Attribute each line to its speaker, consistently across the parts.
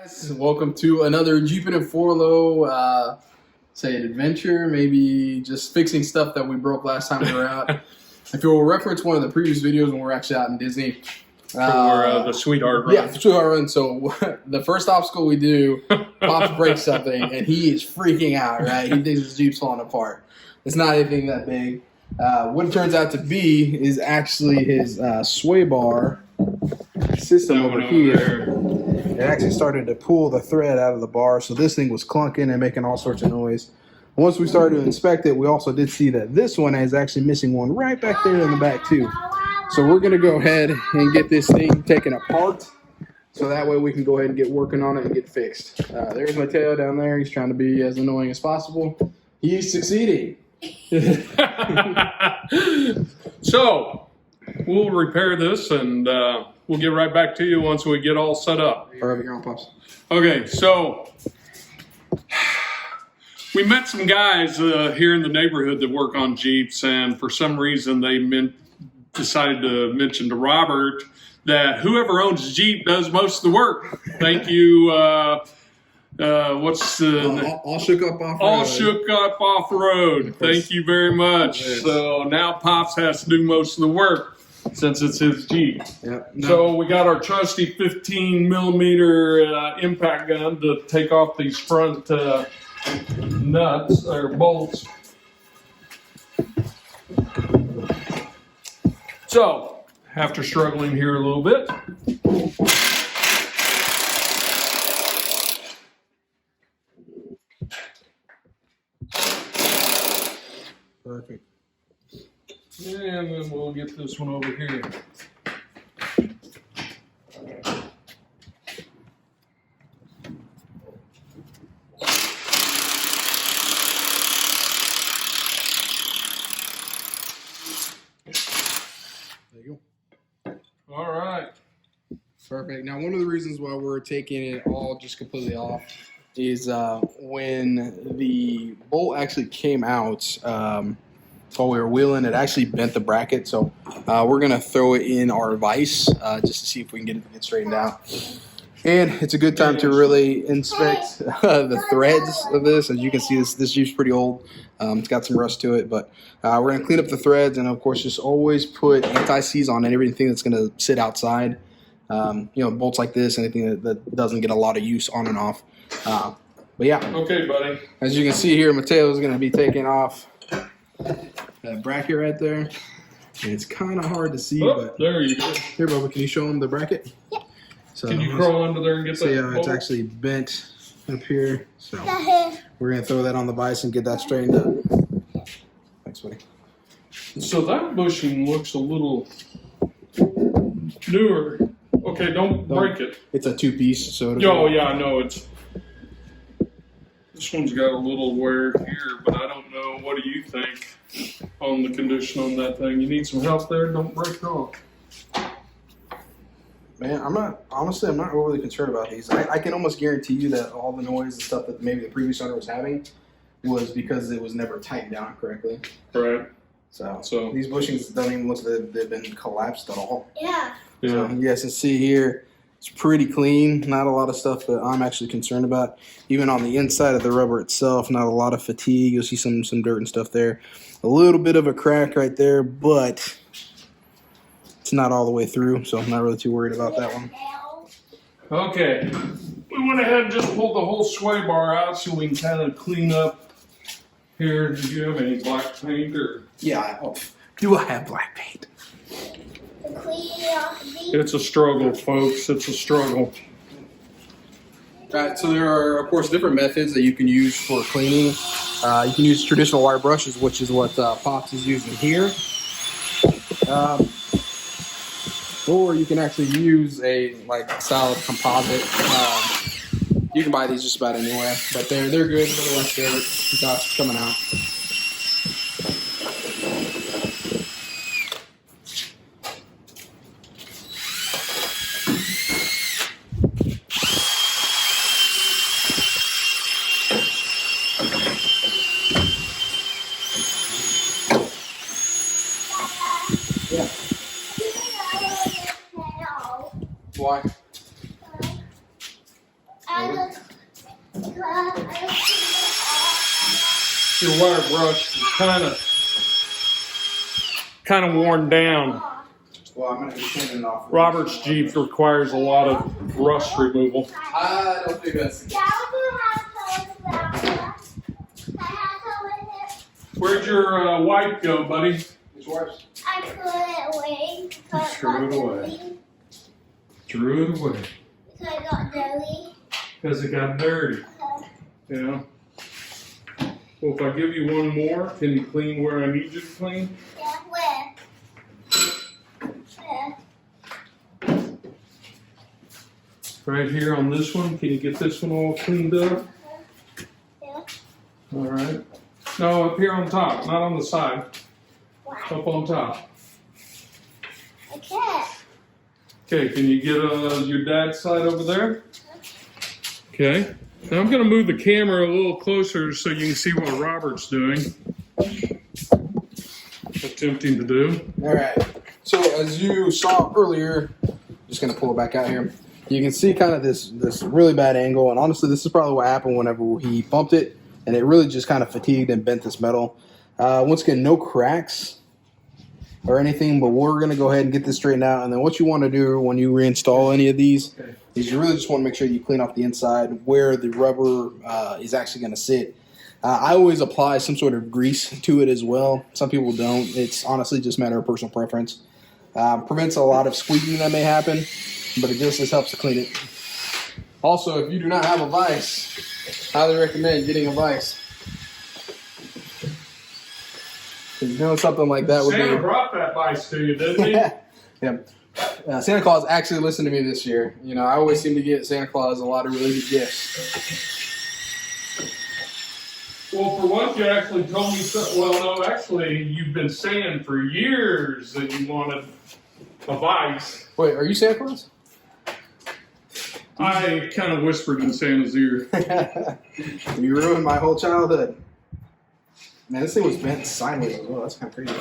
Speaker 1: Guys, welcome to another Jeepin' and Forlow, say an adventure, maybe just fixing stuff that we broke last time we were out. If you'll reference one of the previous videos when we were actually out in Disney.
Speaker 2: For the Sweetheart Run.
Speaker 1: Yeah, the Sweetheart Run. So the first obstacle we do, Pops breaks something, and he is freaking out, right? He thinks his Jeep's falling apart. It's not anything that big. What it turns out to be is actually his sway bar system over here. It actually started to pull the thread out of the bar, so this thing was clunking and making all sorts of noise. Once we started to inspect it, we also did see that this one is actually missing one right back there in the back too. So we're going to go ahead and get this thing taken apart, so that way we can go ahead and get working on it and get fixed. There's Mateo down there. He's trying to be as annoying as possible. He's succeeding.
Speaker 2: So, we'll repair this and we'll get right back to you once we get all set up.
Speaker 1: Perfect, you're on, Pops.
Speaker 2: Okay, so we met some guys here in the neighborhood that work on Jeeps, and for some reason they decided to mention to Robert that whoever owns a Jeep does most of the work. Thank you. What's the
Speaker 1: All shook up off road.
Speaker 2: All shook up off road. Thank you very much.
Speaker 1: Yes.
Speaker 2: So now Pops has to do most of the work since it's his Jeep.
Speaker 1: Yep.
Speaker 2: So we got our trusty 15 millimeter impact gun to take off these front nuts or bolts. So after struggling here a little bit,
Speaker 1: Perfect.
Speaker 2: and then we'll get this one over here.
Speaker 1: There you go.
Speaker 2: All right.
Speaker 1: Perfect. Now, one of the reasons why we're taking it all just completely off is when the bolt actually came out while we were wheeling, it actually bent the bracket. So we're going to throw it in our vise just to see if we can get it to get straightened out. And it's a good time to really inspect the threads of this. As you can see, this Jeep's pretty old. It's got some rust to it, but we're going to clean up the threads, and of course, just always put anti-seize on everything that's going to sit outside. Bolts like this, anything that doesn't get a lot of use on and off. But yeah.
Speaker 2: Okay, buddy.
Speaker 1: As you can see here, Mateo is going to be taking off that bracket right there. And it's kind of hard to see, but
Speaker 2: there you go.
Speaker 1: here, Bubba, can you show him the bracket? Yeah. So
Speaker 2: Can you crawl under there and get that?
Speaker 1: See how it's
Speaker 2: bolt?
Speaker 1: actually bent up here. So we're going to throw that on the vise and get that straightened up. Thanks, buddy.
Speaker 2: So that bushing looks a little newer. Okay, don't break it.
Speaker 1: It's a two-piece, so
Speaker 2: Oh, yeah, I know it's. This one's got a little wear here, but I don't know. What do you think on the condition on that thing? You need some help there? Don't break it off.
Speaker 1: Man, I'm not overly concerned about these. I can almost guarantee you that all the noise and stuff that maybe the previous owner was having was because it was never tightened down correctly.
Speaker 2: Right.
Speaker 1: So these bushings don't even look like they've been collapsed at all.
Speaker 3: Yeah.
Speaker 1: So you guys can see here, it's pretty clean. Not a lot of stuff that I'm actually concerned about. Even on the inside of the rubber itself, not a lot of fatigue. You'll see some dirt and stuff there. A little bit of a crack right there, but it's not all the way through, so I'm not really too worried about that one.
Speaker 2: Okay. We went ahead and just pulled the whole sway bar out so we can kind of clean up here. Do you have any black paint or?
Speaker 1: Yeah, do I have black paint?
Speaker 2: It's a struggle, folks. It's a struggle.
Speaker 1: Right, so there are, of course, different methods that you can use for cleaning. You can use traditional wire brushes, which is what Pops is using here. Or you can actually use a solid composite. You can buy these just about anywhere, but they're good. A little less dirt. Dust coming out. Yeah. Why?
Speaker 2: Your wire brush is kind of worn down.
Speaker 1: Well, I'm going to be cleaning it off.
Speaker 2: Robert's Jeep requires a lot of rust removal.
Speaker 1: I don't think that's the
Speaker 2: Where'd your wipe go, buddy?
Speaker 1: It's worse.
Speaker 3: I put it away. Because
Speaker 2: Threw it away. Threw it away.
Speaker 3: Because I got dirty.
Speaker 2: Because it got dirty. Yeah. Well, if I give you one more, can you clean where I need you to clean?
Speaker 3: Yeah, where? Where?
Speaker 2: Right here on this one. Can you get this one all cleaned up?
Speaker 3: Yeah.
Speaker 2: All right. No, up here on top, not on the side.
Speaker 3: Why?
Speaker 2: Up on top.
Speaker 3: I can't.
Speaker 2: Okay, can you get your dad's side over there? Okay. Now I'm going to move the camera a little closer so you can see what Robert's doing. Attempting to do.
Speaker 1: All right. So as you saw earlier, just going to pull it back out here. You can see kind of this really bad angle. And honestly, this is probably what happened whenever he bumped it. And it really just kind of fatigued and bent this metal. Once again, no cracks or anything, but we're going to go ahead and get this straightened out. And then what you want to do when you reinstall any of these is you really just want to make sure you clean off the inside where the rubber is actually going to sit. I always apply some sort of grease to it as well. Some people don't. It's honestly just a matter of personal preference. Prevents a lot of squeaking that may happen, but it just helps to clean it. Also, if you do not have a vise, highly recommend getting a vise. You know, something like that would
Speaker 2: Santa
Speaker 1: be.
Speaker 2: brought that vice to you, didn't he?
Speaker 1: Yeah. Santa Claus actually listened to me this year. You know, I always seem to get Santa Claus a lot of really good gifts.
Speaker 2: Well, for once, you actually told me something. Well, no, actually, you've been saying for years that you wanted a vice.
Speaker 1: Wait, are you Santa Claus?
Speaker 2: I kind of whispered in Santa's ear.
Speaker 1: You ruined my whole childhood. Man, this thing was bent sideways as well. That's kind of crazy.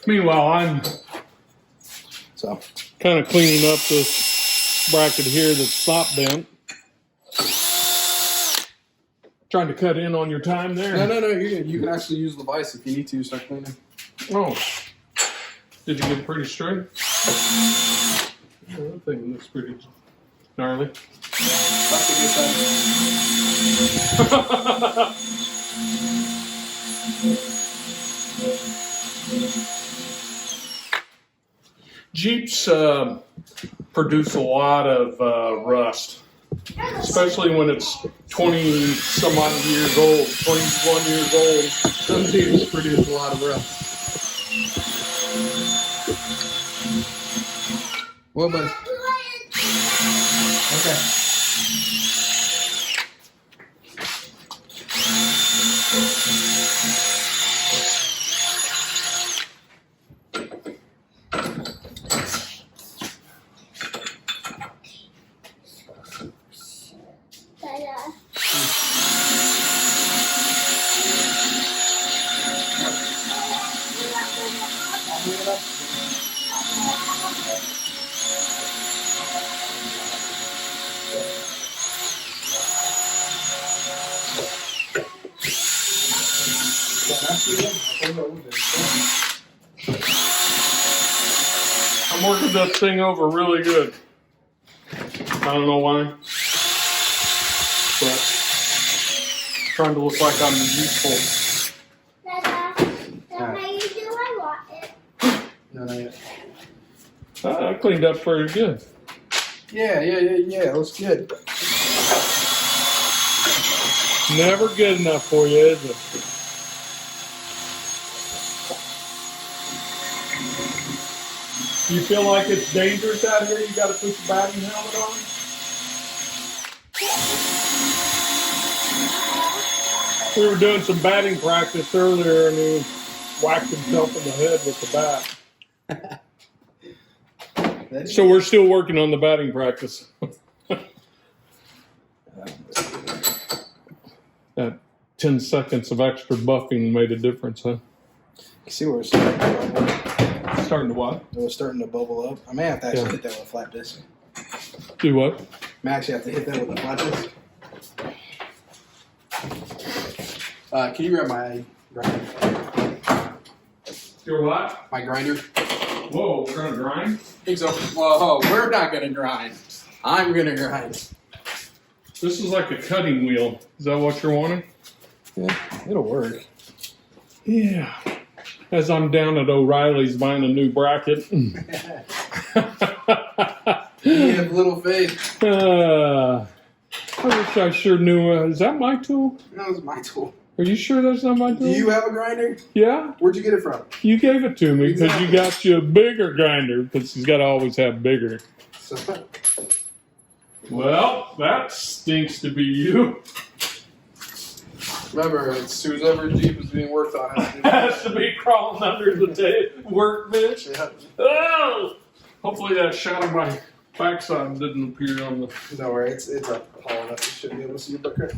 Speaker 2: Meanwhile, I'm
Speaker 1: So,
Speaker 2: kind of cleaning up this bracket here that's not bent. Trying to cut in on your time there.
Speaker 1: no, you're good. You can actually use the vise if you need to start cleaning.
Speaker 2: Oh. Did you get it pretty straight? Oh, that thing looks pretty gnarly.
Speaker 1: That's a good sign.
Speaker 2: Jeeps produce a lot of rust, especially when it's 20 some odd years old, 21 years old.
Speaker 1: Some Jeeps produce a lot of rust. Well, buddy. Okay.
Speaker 2: I'm working that thing over really good. I don't know why, but trying to look like I'm useful.
Speaker 3: Dada, how you do? I want it.
Speaker 1: No, not yet.
Speaker 2: I cleaned up pretty good.
Speaker 1: Yeah. It looks good.
Speaker 2: Never good enough for you, is it? You feel like it's dangerous out here? You got to put your batting helmet on? We were doing some batting practice earlier, and he whacked himself in the head with the bat. So we're still working on the batting practice. That 10 seconds of extra buffing made a difference, huh?
Speaker 1: You see where it's starting to bubble?
Speaker 2: Starting to what?
Speaker 1: It was starting to bubble up. I may have to actually
Speaker 2: Yeah.
Speaker 1: hit that with a flat disc.
Speaker 2: Do what?
Speaker 1: Max, you have to hit that with the fletches. Can you grab my grinder?
Speaker 2: Your what?
Speaker 1: My grinder?
Speaker 2: Whoa, we're gonna grind?
Speaker 1: I think so. Whoa, we're not gonna grind. I'm gonna grind.
Speaker 2: This is like a cutting wheel. Is that what you're wanting?
Speaker 1: Yeah, it'll work.
Speaker 2: Yeah. As I'm down at O'Reilly's buying a new bracket.
Speaker 1: You have little faith.
Speaker 2: I wish I sure knew. Is that my tool?
Speaker 1: That was my tool.
Speaker 2: Are you sure that's not my tool?
Speaker 1: Do you have a grinder?
Speaker 2: Yeah.
Speaker 1: Where'd you get it from?
Speaker 2: You gave it to me because you got you a bigger grinder because he's got to always have bigger.
Speaker 1: So,
Speaker 2: Well, that stinks to be you.
Speaker 1: remember, it's whoever Jeep is being worked on.
Speaker 2: Has to be crawling under the workbench.
Speaker 1: Yeah.
Speaker 2: Oh! Hopefully that shot of my backside didn't appear on the...
Speaker 1: Don't worry, it's up tall enough. You should be able to see your bucket.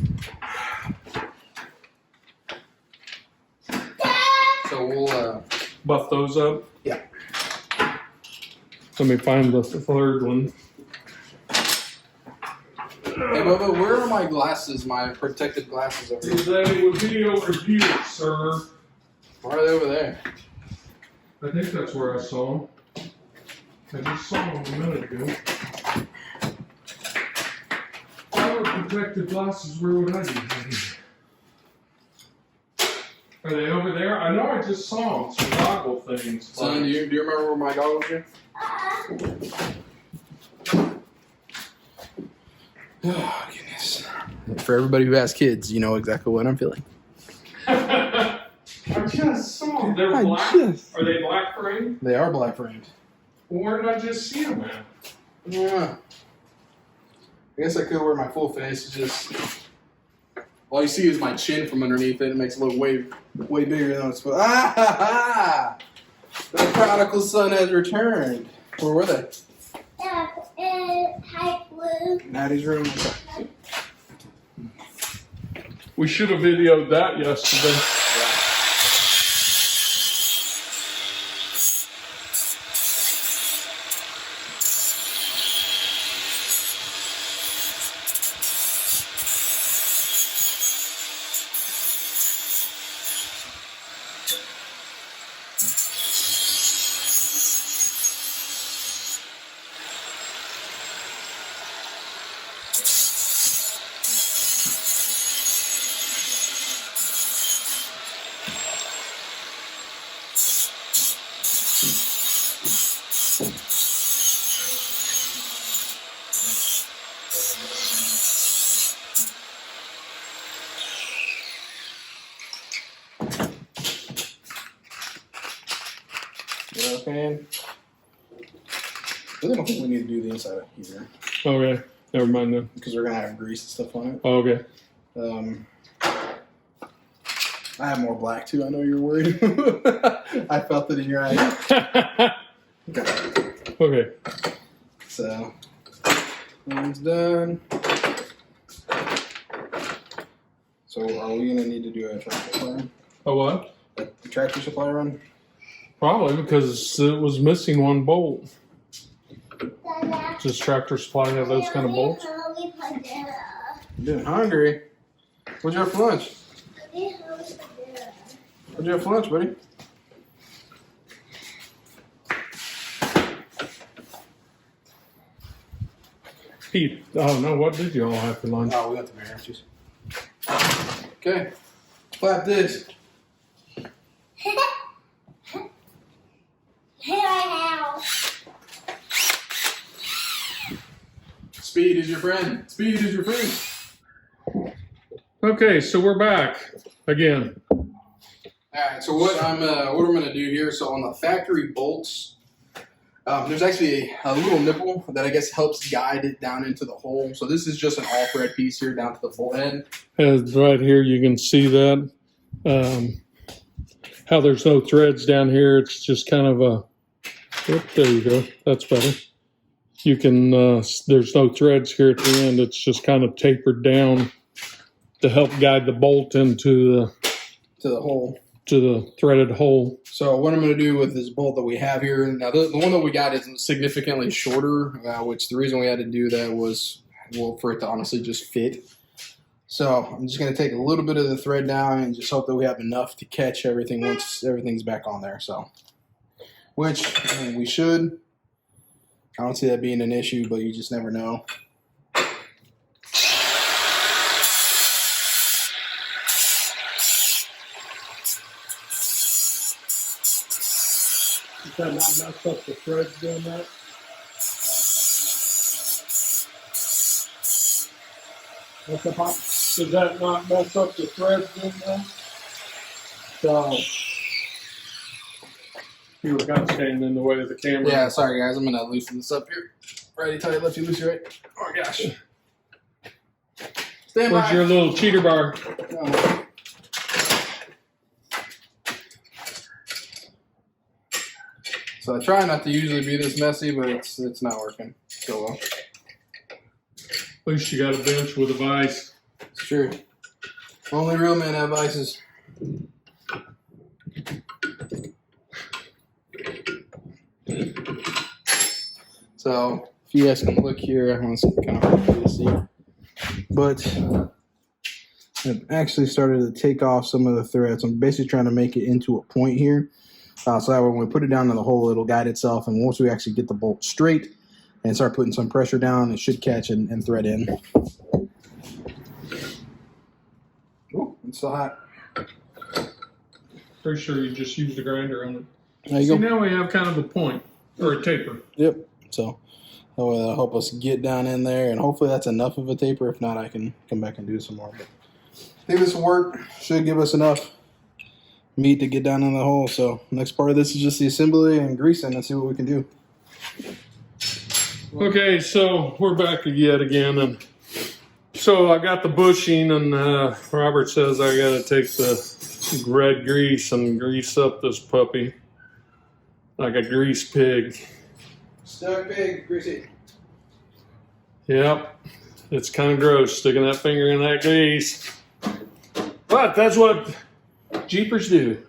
Speaker 1: So we'll,
Speaker 2: Buff those up.
Speaker 1: yeah.
Speaker 2: Let me find the third one.
Speaker 1: Hey, Bubba, where are my glasses, my protective glasses over here?
Speaker 2: They would be over here, sir.
Speaker 1: Why are they over there?
Speaker 2: I think that's where I saw them. I just saw them a minute ago. If I were protective glasses, where would I be? Are they over there? I know I just saw them, some goggle things.
Speaker 1: Son, do you remember where my goggles are? Oh, goodness. For everybody who has kids, you know exactly what I'm feeling.
Speaker 2: I just saw them. They're black? Are they black framed?
Speaker 1: They are black framed.
Speaker 2: Where did I just see them at?
Speaker 1: Yeah. I guess I could wear my full face. It's just all you see is my chin from underneath it. It makes it look way bigger than it's supposed. Ah ha ha! The prodigal son has returned. Where were they?
Speaker 3: High blue.
Speaker 1: Natty's room.
Speaker 2: We should have videoed that yesterday.
Speaker 1: You know what I'm saying? I don't think we need to do the inside either
Speaker 2: Okay, never mind then.
Speaker 1: because we're gonna have grease and stuff on it.
Speaker 2: Okay.
Speaker 1: I have more black too. I know you're worried. I felt it in your eyes. Okay.
Speaker 2: Okay.
Speaker 1: So, one's done. So, are we gonna need to do a tractor supply run?
Speaker 2: A what?
Speaker 1: A tractor supply run?
Speaker 2: Probably because it was missing one bolt.
Speaker 3: Dada.
Speaker 2: Does Tractor Supply have those kind of bolts?
Speaker 3: Mommy,
Speaker 1: I'm getting hungry. What'd you have for lunch? What'd you have for lunch, buddy?
Speaker 2: Pete, oh no, what did you all have for lunch?
Speaker 1: Oh, we got the marriages. Okay. Clap this. Speed is your friend. Speed is your friend.
Speaker 2: Okay, so we're back again.
Speaker 1: All right. So what I'm gonna do here? So on the factory bolts, there's actually a little nipple that I guess helps guide it down into the hole. So this is just an all thread piece here down to the bolt head.
Speaker 2: As right here, you can see that how there's no threads down here. It's just kind of a. Oop, there you go. That's better. You can. There's no threads here at the end. It's just kind of tapered down to help guide the bolt into
Speaker 1: To the hole.
Speaker 2: to the threaded hole.
Speaker 1: So what I'm going to do with this bolt that we have here, now the one that we got is significantly shorter, which the reason we had to do that was, well, for it to honestly just fit. So I'm just going to take a little bit of the thread down and just hope that we have enough to catch everything once everything's back on there. So, which we should. I don't see that being an issue, but you just never know.
Speaker 2: Does that not mess up the threads doing that?
Speaker 1: What's the pop?
Speaker 2: Does that not mess up the threads doing that?
Speaker 1: So,
Speaker 2: You were kind of standing in the way of the camera.
Speaker 1: yeah, sorry guys, I'm going to loosen this up here. Righty tight, lefty loosey right. Oh gosh. Stand
Speaker 2: Where's
Speaker 1: by.
Speaker 2: your little cheater bar?
Speaker 1: Oh. So I try not to usually be this messy, but it's not working so well.
Speaker 2: At least you got a bench with a vise.
Speaker 1: It's true. Only real men have vices. So if you guys can look here, I want to kind of hard for you to see, but I've actually started to take off some of the threads. I'm basically trying to make it into a point here. So that when we put it down in the hole, it'll guide itself. And once we actually get the bolt straight and start putting some pressure down, it should catch and thread in. Oh, it's still hot.
Speaker 2: Pretty sure you just used a grinder on it.
Speaker 1: There you
Speaker 2: See,
Speaker 1: go.
Speaker 2: now we have kind of a point, or a taper.
Speaker 1: Yep. So that'll help us get down in there, and hopefully that's enough of a taper. If not, I can come back and do some more. But I think this will work. Should give us enough meat to get down in the hole. So next part of this is just the assembly and greasing and see what we can do.
Speaker 2: Okay, so we're back yet again, and so I got the bushing, and Robert says I got to take the red grease and grease up this puppy like a grease pig.
Speaker 1: Stuck pig, greasy.
Speaker 2: Yep, it's kind of gross sticking that finger in that grease, but that's what Jeepers do.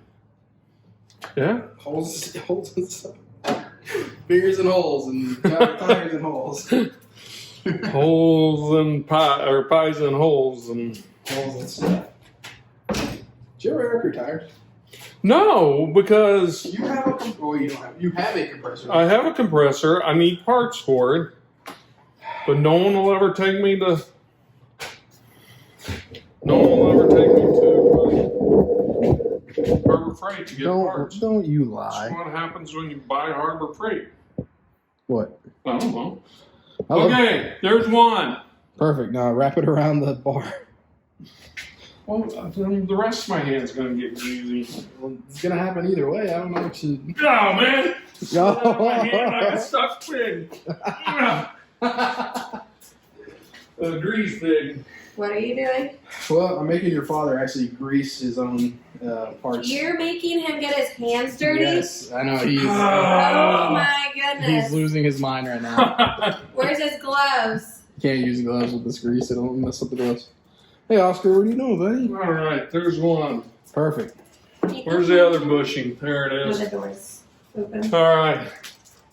Speaker 2: Yeah.
Speaker 1: Holes and stuff. Fingers and holes and tires and holes.
Speaker 2: Holes and pies and holes and
Speaker 1: Holes and stuff. Did you ever air up your tires?
Speaker 2: no, because
Speaker 1: You have a you don't have. You have a compressor.
Speaker 2: I have a compressor. I need parts for it, but no one will ever take me to. No one will ever take me to Harbor Freight to get parts.
Speaker 1: Don't you
Speaker 2: That's
Speaker 1: lie.
Speaker 2: what happens when you buy Harbor Freight.
Speaker 1: What?
Speaker 2: I don't know.
Speaker 1: I love-
Speaker 2: Okay, there's one.
Speaker 1: Perfect. Now wrap it around the bar.
Speaker 2: Well, then the rest of my hand's gonna get greasy.
Speaker 1: Well, it's gonna happen either way. I don't know what you.
Speaker 2: Oh man!
Speaker 1: No.
Speaker 2: My hand like a stuffed pig. A grease pig.
Speaker 4: What are you doing?
Speaker 1: Well, I'm making your father actually grease his own parts.
Speaker 4: You're making him get his hands dirty?
Speaker 1: Yes, I know he's
Speaker 4: Oh my goodness.
Speaker 1: he's losing his mind right now.
Speaker 4: Where's his gloves?
Speaker 1: Can't use gloves with this grease; it'll mess up the gloves. Hey, Oscar, what do you know, buddy?
Speaker 2: All right, there's one.
Speaker 1: Perfect.
Speaker 2: Where's the other bushing? There it
Speaker 4: Oh,
Speaker 2: is.
Speaker 4: the door's open.
Speaker 2: All right,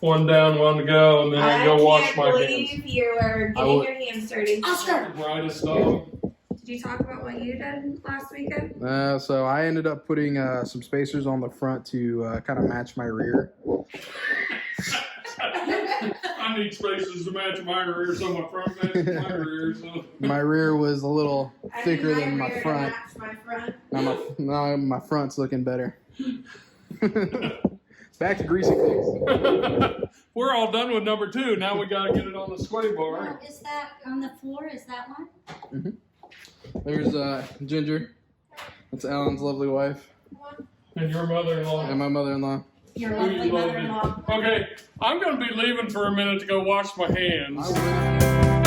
Speaker 2: one down, one to go, and then I go wash my
Speaker 4: can't
Speaker 2: hands.
Speaker 4: believe you are
Speaker 1: I
Speaker 4: getting
Speaker 1: would-
Speaker 4: your hands dirty.
Speaker 3: Oscar.
Speaker 2: The brightest dog.
Speaker 4: Did you talk about what you did last weekend?
Speaker 1: So I ended up putting some spacers on the front to kind of match my rear.
Speaker 2: I need spaces to match my rear, so my front matches my rear. So.
Speaker 1: My rear was a little
Speaker 4: I
Speaker 1: thicker
Speaker 4: need
Speaker 1: than my
Speaker 4: rear to
Speaker 1: front.
Speaker 4: match my front.
Speaker 1: Now my front's looking better. Back to greasing things.
Speaker 2: We're all done with number 2. Now we got to get it on the sway bar.
Speaker 3: Is that on the floor? Is that one?
Speaker 1: There's Ginger. That's Alan's lovely wife
Speaker 2: And your mother-in-law.
Speaker 1: and my mother-in-law.
Speaker 4: Your
Speaker 2: Who
Speaker 4: lovely
Speaker 2: you love
Speaker 4: mother-in-law.
Speaker 2: Okay, I'm going to be leaving for a minute to go wash my hands.
Speaker 1: I would.